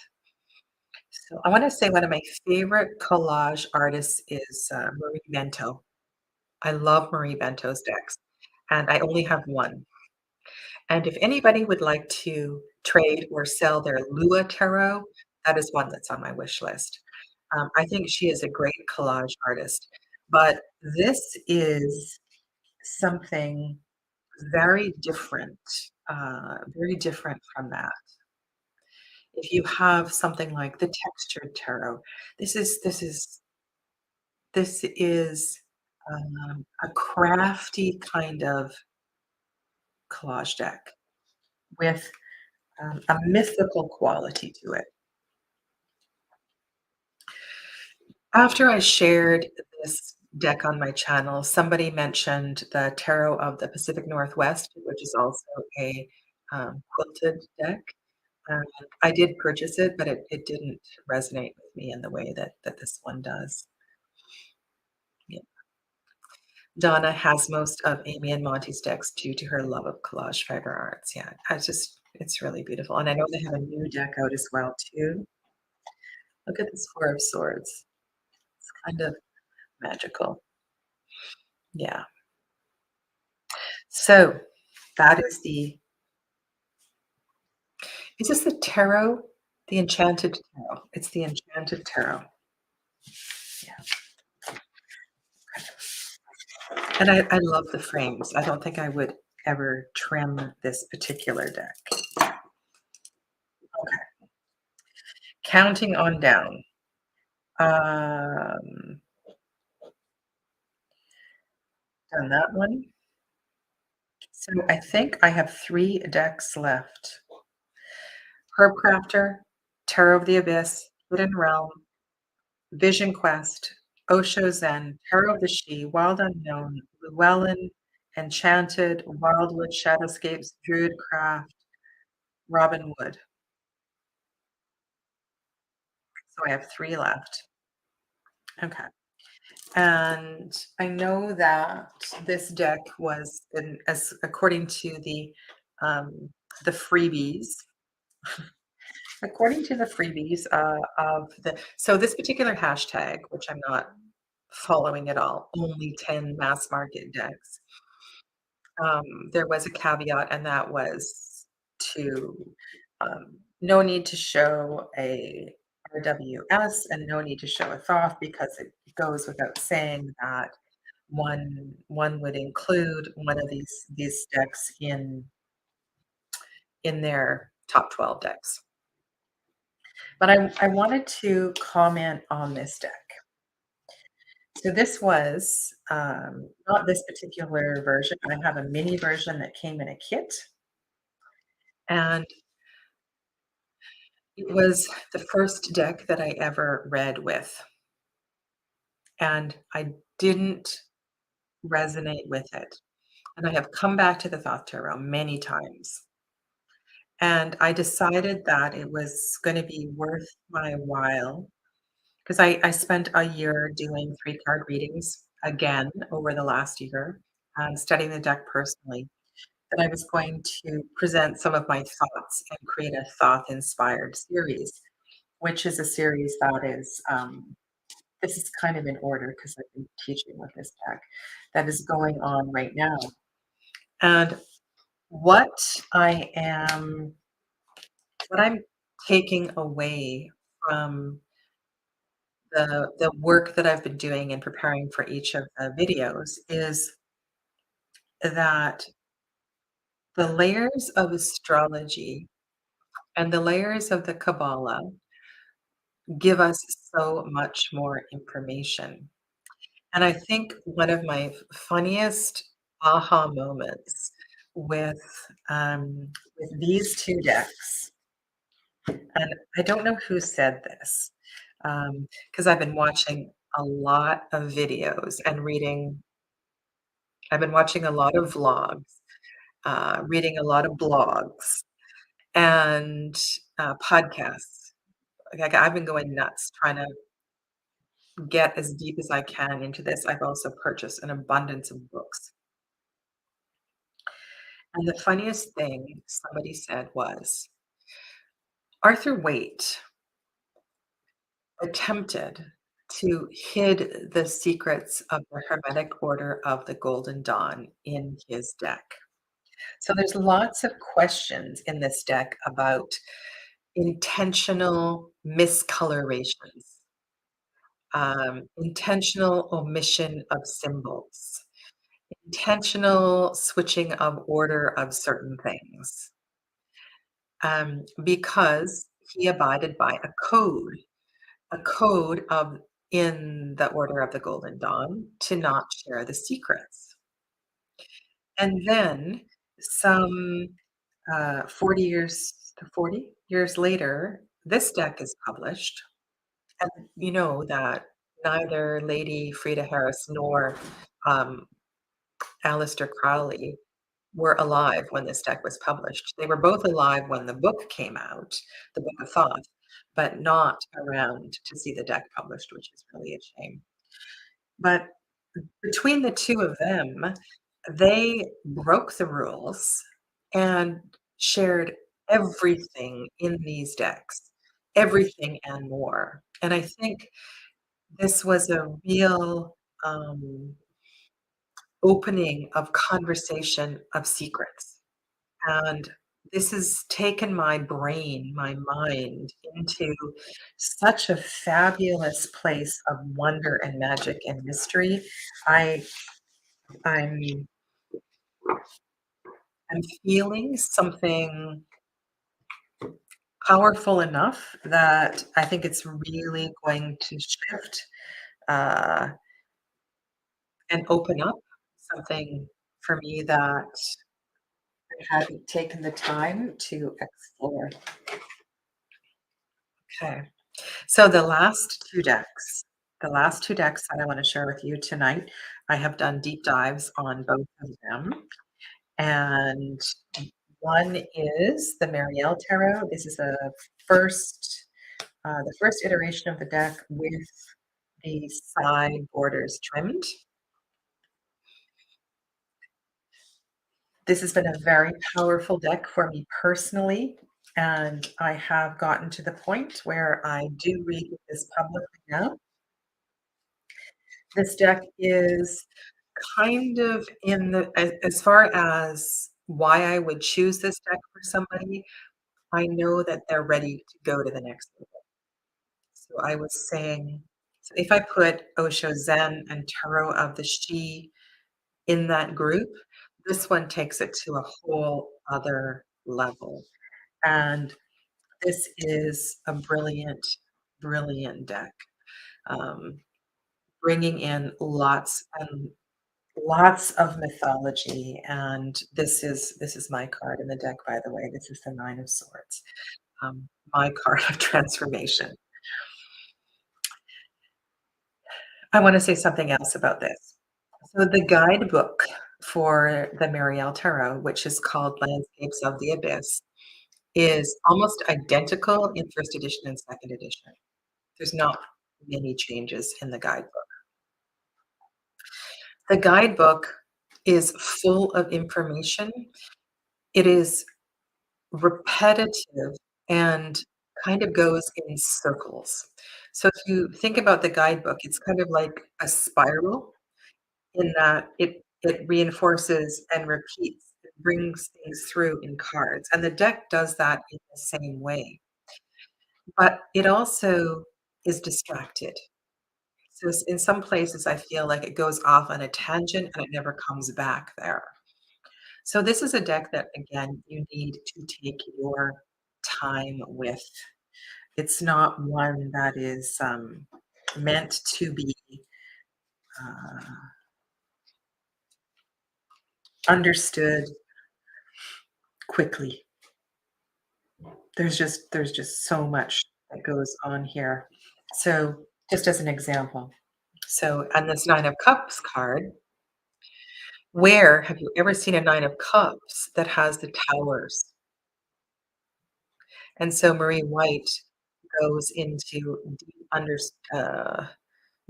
so I wanna say one of my favorite collage artists is, Marie Bento. I love Marie Bento's decks, and I only have one. And if anybody would like to trade or sell their Lua tarot, that is one that's on my wish list. I think she is a great collage artist, but this is something very different from that. If you have something like the textured tarot, this is this is this is a crafty kind of collage deck with a mythical quality to it. After I shared this deck on my channel, somebody mentioned the Tarot of the Pacific Northwest, which is also a quilted deck. And I did purchase it, but it didn't resonate with me in the way that this one does. Yeah. Donna has most of Amy and Monty's decks due to her love of collage fiber arts. Yeah, it's really beautiful. And I know they have a new deck out as well too. Look at this Four of Swords. It's kind of magical. Yeah. So that is the is this the tarot? The enchanted tarot. It's the enchanted tarot. Yeah. And I love the frames. I don't think I would ever trim this particular deck. Okay. Counting on down. Um, done that one. So I think I have 3 decks left. Herb Crafter, Tarot of the Abyss, Hidden Realm, Vision Quest, Osho Zen, Tarot of the She, Wild Unknown, Llewellyn, Enchanted, Wildwood, Shadowscapes, Druidcraft, Robin Wood. So I have 3 left. Okay. And I know that this deck was in, as according to the freebies, according to the freebies of the so this particular hashtag, which I'm not following at all, only 10 mass market decks. There was a caveat, and that was to no need to show a RWS and no need to show a Thoth because it goes without saying that one would include one of these decks in their top 12 decks. But I wanted to comment on this deck. So this was not this particular version. I have a mini version that came in a kit. And It was the first deck that I ever read with, and I didn't resonate with it. And I have come back to the Thoth Tarot many times. And I decided that it was going to be worth my while because I spent a year doing 3 card readings again over the last year, studying the deck personally. That I was going to present some of my thoughts and create a Thoth inspired series, which is a series that is, this is kind of in order because I've been teaching with this deck that is going on right now. And what I am what I'm taking away from the work that I've been doing in preparing for each of the videos is that the layers of astrology and the layers of the Kabbalah give us so much more information. And I think one of my funniest aha moments with with these 2 decks, and I don't know who said this, because I've been watching a lot of videos and reading. I've been watching a lot of vlogs, reading a lot of blogs and, podcasts. Like, I've been going nuts trying to get as deep as I can into this. I've also purchased an abundance of books. And the funniest thing somebody said was Arthur Waite attempted to hid the secrets of the Hermetic Order of the Golden Dawn in his deck. So there's lots of questions in this deck about intentional miscolorations, intentional omission of symbols, intentional switching of order of certain things, because he abided by a code of in the Order of the Golden Dawn to not share the secrets. And then some 40 years later, this deck is published. And you know that neither Lady Frida Harris nor um, Aleister Crowley were alive when this deck was published. They were both alive when the book came out, the Book of Thoth, but not around to see the deck published, which is really a shame. But between the 2 of them, they broke the rules and shared everything in these decks, everything and more. And I think this was a real, opening of conversation of secrets. And this has taken my brain, my mind into such a fabulous place of wonder and magic and mystery. I I'm I'm feeling something powerful enough that I think it's really going to shift uh, and open up something for me that I hadn't taken the time to explore. Okay. So the last 2 decks that I wanna share with you tonight, I have done deep dives on both of them, and one is the Marielle Tarot. This is the first iteration of the deck with the side borders trimmed. This has been a very powerful deck for me personally, and I have gotten to the point where I do read this publicly now. This deck is kind of in the as far as why I would choose this deck for somebody, I know that they're ready to go to the next level. So I was saying, so if I put Osho Zen and Tarot of the She in that group, this one takes it to a whole other level. And this is a brilliant, brilliant deck, um, bringing in lots of mythology, and this is my card in the deck, by the way. This is the 9 of Swords. my card of transformation. I want to say something else about this. So the guidebook for the Marielle Tarot, which is called Landscapes of the Abyss, is almost identical in first edition and second edition. There's not many changes in the guidebook. The guidebook is full of information. It is repetitive and kind of goes in circles. So if you think about the guidebook, it's kind of like a spiral in that it reinforces and repeats. It brings things through in cards, and the deck does that in the same way. But it also is distracted. So in some places, I feel like it goes off on a tangent and it never comes back there. So this is a deck that, again, you need to take your time with. It's not one that is meant to be uh, understood quickly. There's just so much that goes on here. So just as an example, so on this Nine of Cups card, where have you ever seen a Nine of Cups that has the towers? And so Marie White goes into uh,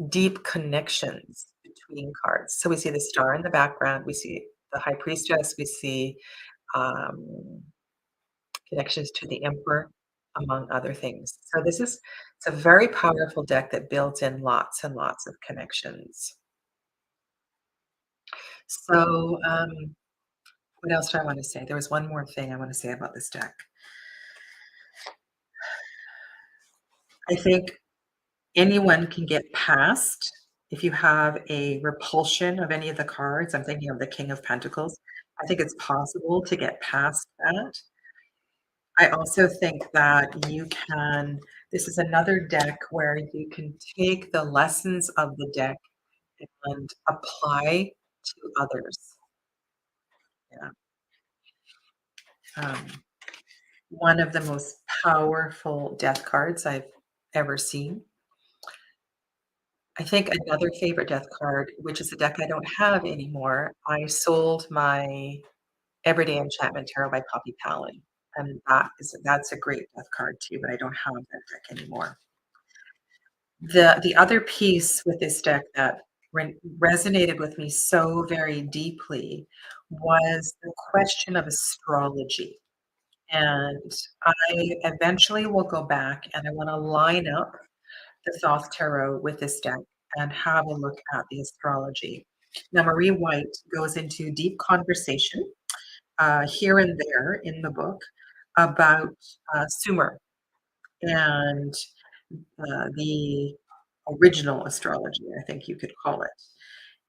deep connections between cards. So we see the star in the background, we see the High Priestess, we see um, connections to the Emperor, among other things. So it's a very powerful deck that builds in lots and lots of connections. So, what else do I want to say? There was one more thing I want to say about this deck. I think anyone can get past if you have a repulsion of any of the cards. I'm thinking of the King of Pentacles. I think it's possible to get past that. I also think that you can, this is another deck where you can take the lessons of the deck and apply to others. Yeah. Um, one of the most powerful death cards I've ever seen. I think another favorite death card, which is a deck I don't have anymore, I sold my Everyday Enchantment Tarot by Poppy Palin, and that's a great death card too, but I don't have that deck anymore. The other piece with this deck that resonated with me so very deeply was the question of astrology. And I eventually will go back and I want to line up the Thoth Tarot with this deck and have a look at the astrology. Now, Marie White goes into deep conversation here and there in the book about Sumer and the original astrology, I think you could call it.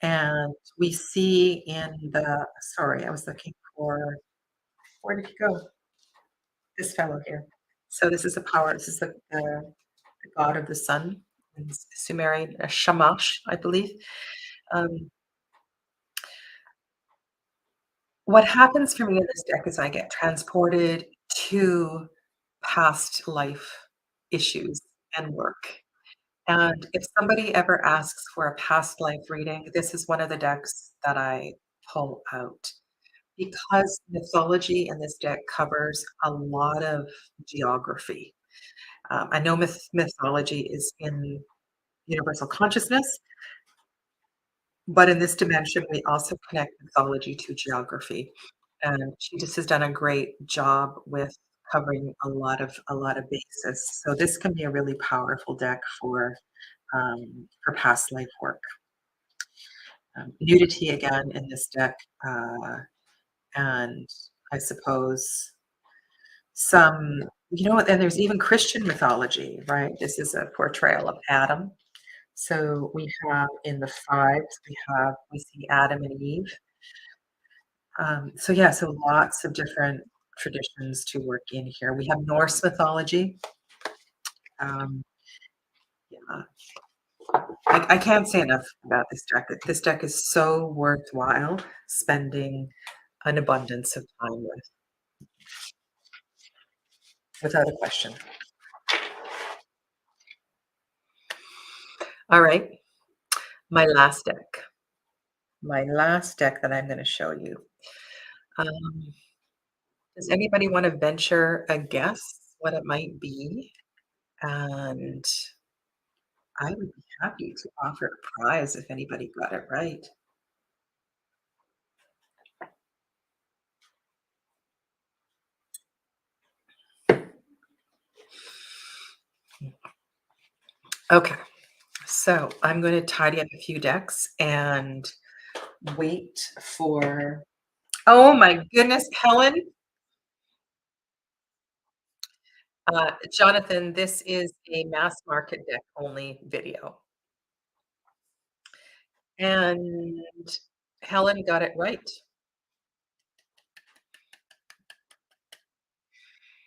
And we see in the, sorry, I was looking for, where did he go? This fellow here. So this is a power, this is the god of the sun, in Sumerian, Shamash, I believe. Um, what happens for me in this deck is I get transported to past life issues and work. And if somebody ever asks for a past life reading, this is one of the decks that I pull out because mythology in this deck covers a lot of geography. I know mythology is in universal consciousness, but in this dimension, we also connect mythology to geography. And she just has done a great job with covering a lot of bases. So this can be a really powerful deck for past life work. Nudity again in this deck, and I suppose some, and there's even Christian mythology, right? This is a portrayal of Adam. So we have in the fives, we see Adam and Eve. So yeah, so lots of different traditions to work in here. We have Norse mythology. Um, yeah, I can't say enough about this deck. This deck is so worthwhile spending an abundance of time with, without a question. All right, my last deck. My last deck that I'm gonna show you. Um, does anybody wanna venture a guess what it might be? And I would be happy to offer a prize if anybody got it right. Okay, so I'm gonna tidy up a few decks and wait for oh my goodness, Helen, Jonathan, this is a mass market deck only video, and Helen got it right.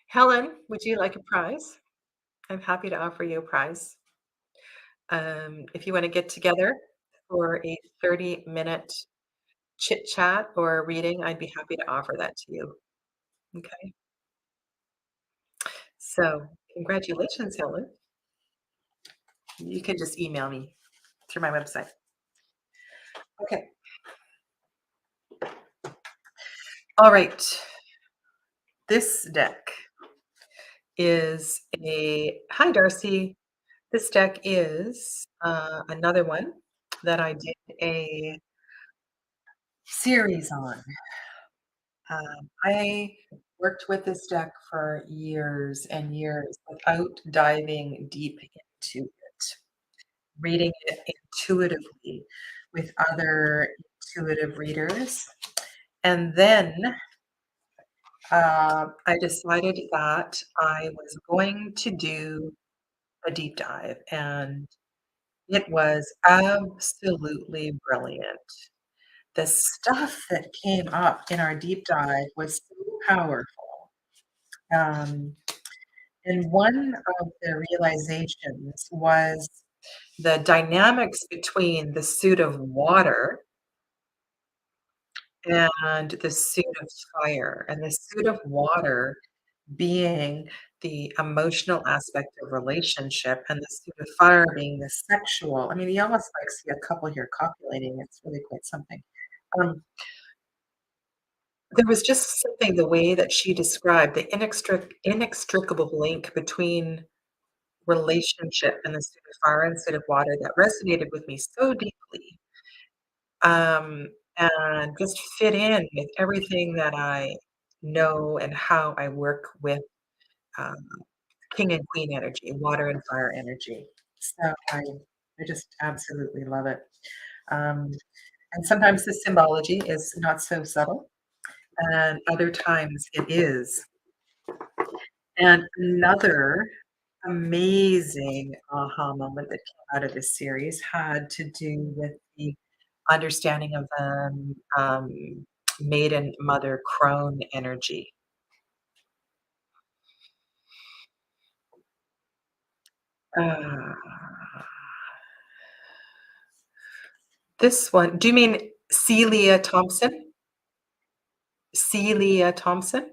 Helen, would you like a prize? I'm happy to offer you a prize. If you wanna get together for a 30-minute chit chat or reading, I'd be happy to offer that to you. Okay. So congratulations, Helen. You can just email me through my website. Okay. All right. This deck is a hi, Darcy. This deck is another one that I did a series on. I worked with this deck for years and years without diving deep into it, reading it intuitively with other intuitive readers. And then I decided that I was going to do a deep dive, and it was absolutely brilliant. The stuff that came up in our deep dive was so powerful. Um, and one of the realizations was the dynamics between the suit of water and the suit of fire, and the suit of water being the emotional aspect of relationship, and the suit of fire being the sexual. I mean, you almost, like, see a couple here copulating, it's really quite something. Um, there was just something the way that she described the inextricable link between relationship and the suit of fire and suit of water that resonated with me so deeply, um, and just fit in with everything that I know and how I work with, um, king and queen energy, water and fire energy. So I just absolutely love it. Um, and sometimes the symbology is not so subtle, and other times it is. And another amazing aha moment that came out of this series had to do with the understanding of the maiden mother crone energy. Uh, this one, do you mean Celia Thompson? Celia Thompson?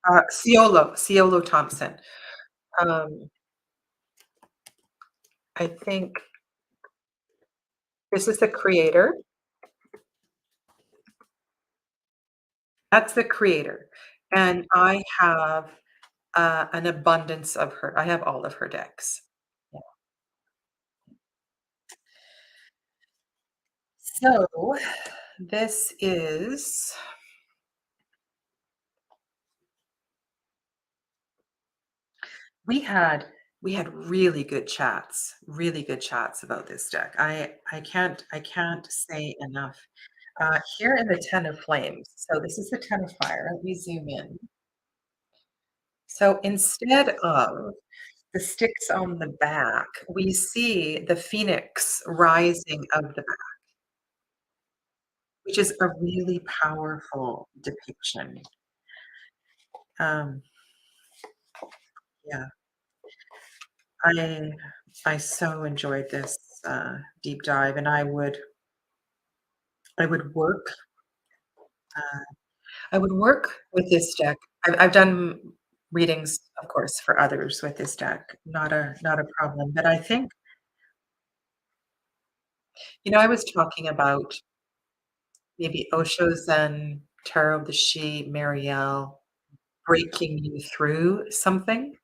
Ciolo Thompson. Um, I think this is the creator. That's the creator. And I have an abundance of her. I have all of her decks. Yeah. So this is we had we had really good chats about this deck. I can't say enough. Here in the Ten of Flames. So this is the Ten of Fire. Let me zoom in. So instead of the sticks on the back, we see the phoenix rising out of the back, which is a really powerful depiction. Um, yeah, I I so enjoyed this deep dive, and I would uh, I would work with this deck. I've done readings, of course, for others with this deck, not a problem, but I think I was talking about maybe Osho's Zen, Tarot of the She, Marielle, breaking you through something.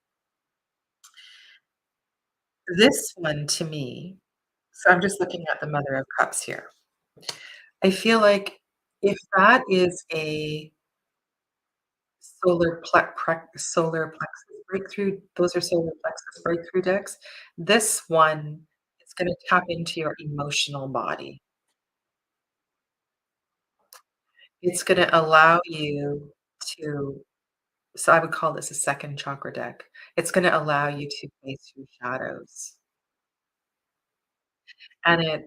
This one to me, so I'm just looking at the Mother of Cups here. I feel like if that is a solar plexus breakthrough, those are solar plexus breakthrough decks. This one is gonna tap into your emotional body. It's gonna allow you to so I would call this a second chakra deck. It's gonna allow you to face your shadows, and it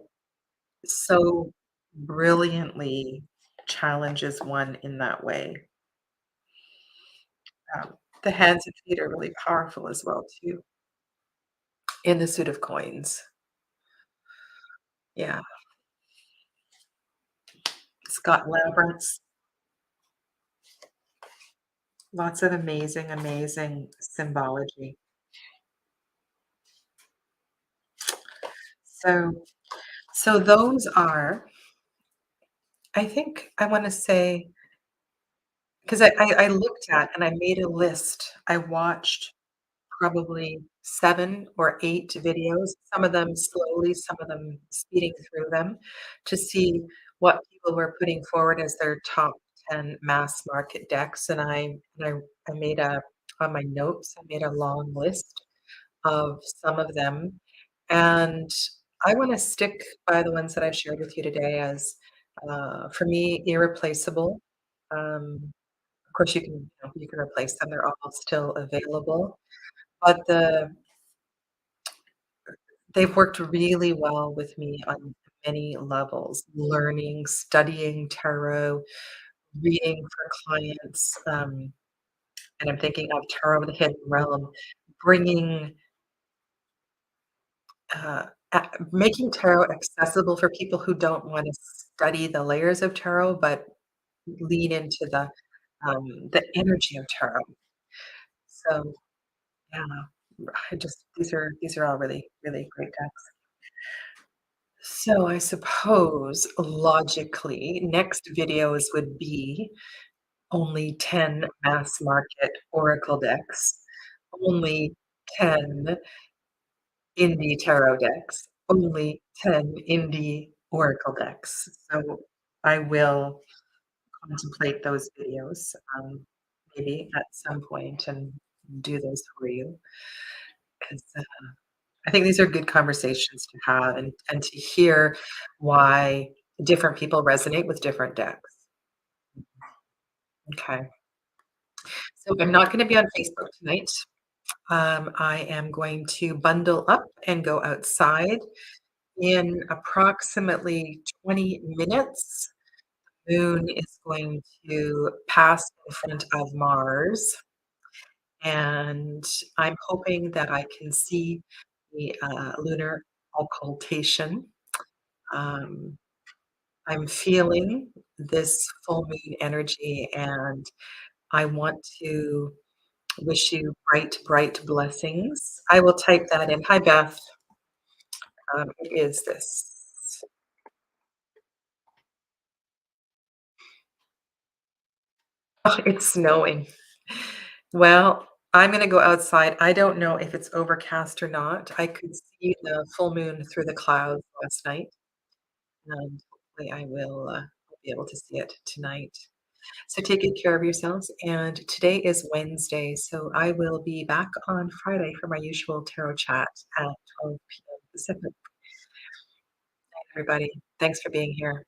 so brilliantly challenges one in that way. The hands and feet are really powerful as well too, in the suit of coins. Yeah, Scott Labyrinths, lots of amazing, amazing symbology. So so those are I think I wanna say 'cause I looked at and I made a list. I watched probably 7 or 8 videos, some of them slowly, some of them speeding through them to see what people were putting forward as their top 10 mass market decks, and I made a on my notes, I made a long list of some of them, and I wanna stick by the ones that I've shared with you today as, for me, irreplaceable. Of course, you can replace them, they're all still available, but they've worked really well with me on many levels, learning, studying tarot, reading for clients, and I'm thinking of Tarot of the Hidden Realm, bringing, making tarot accessible for people who don't wanna study the layers of tarot, but lean into the energy of tarot. So, yeah, I just these are all really, really great decks. So I suppose logically, next videos would be only 10 mass market oracle decks, only 10 indie tarot decks, only 10 indie oracle decks. So I will contemplate those videos, maybe at some point and do those for you 'cause, I think these are good conversations to have and to hear why different people resonate with different decks. Okay. So I'm not gonna be on Facebook tonight. I am going to bundle up and go outside. In approximately 20 minutes, moon is going to pass in front of Mars, and I'm hoping that I can see the, lunar occultation. Um, I'm feeling this full moon energy, and I want to wish you bright, bright blessings. I will type that in. Hi, Beth. It is this. Oh, it's snowing. Well, I'm gonna go outside. I don't know if it's overcast or not. I could see the full moon through the clouds last night, and hopefully I'll be able to see it tonight. So take good care of yourselves, and today is Wednesday, so I will be back on Friday for my usual tarot chat at 12 p.m. Pacific. Everybody, thanks for being here.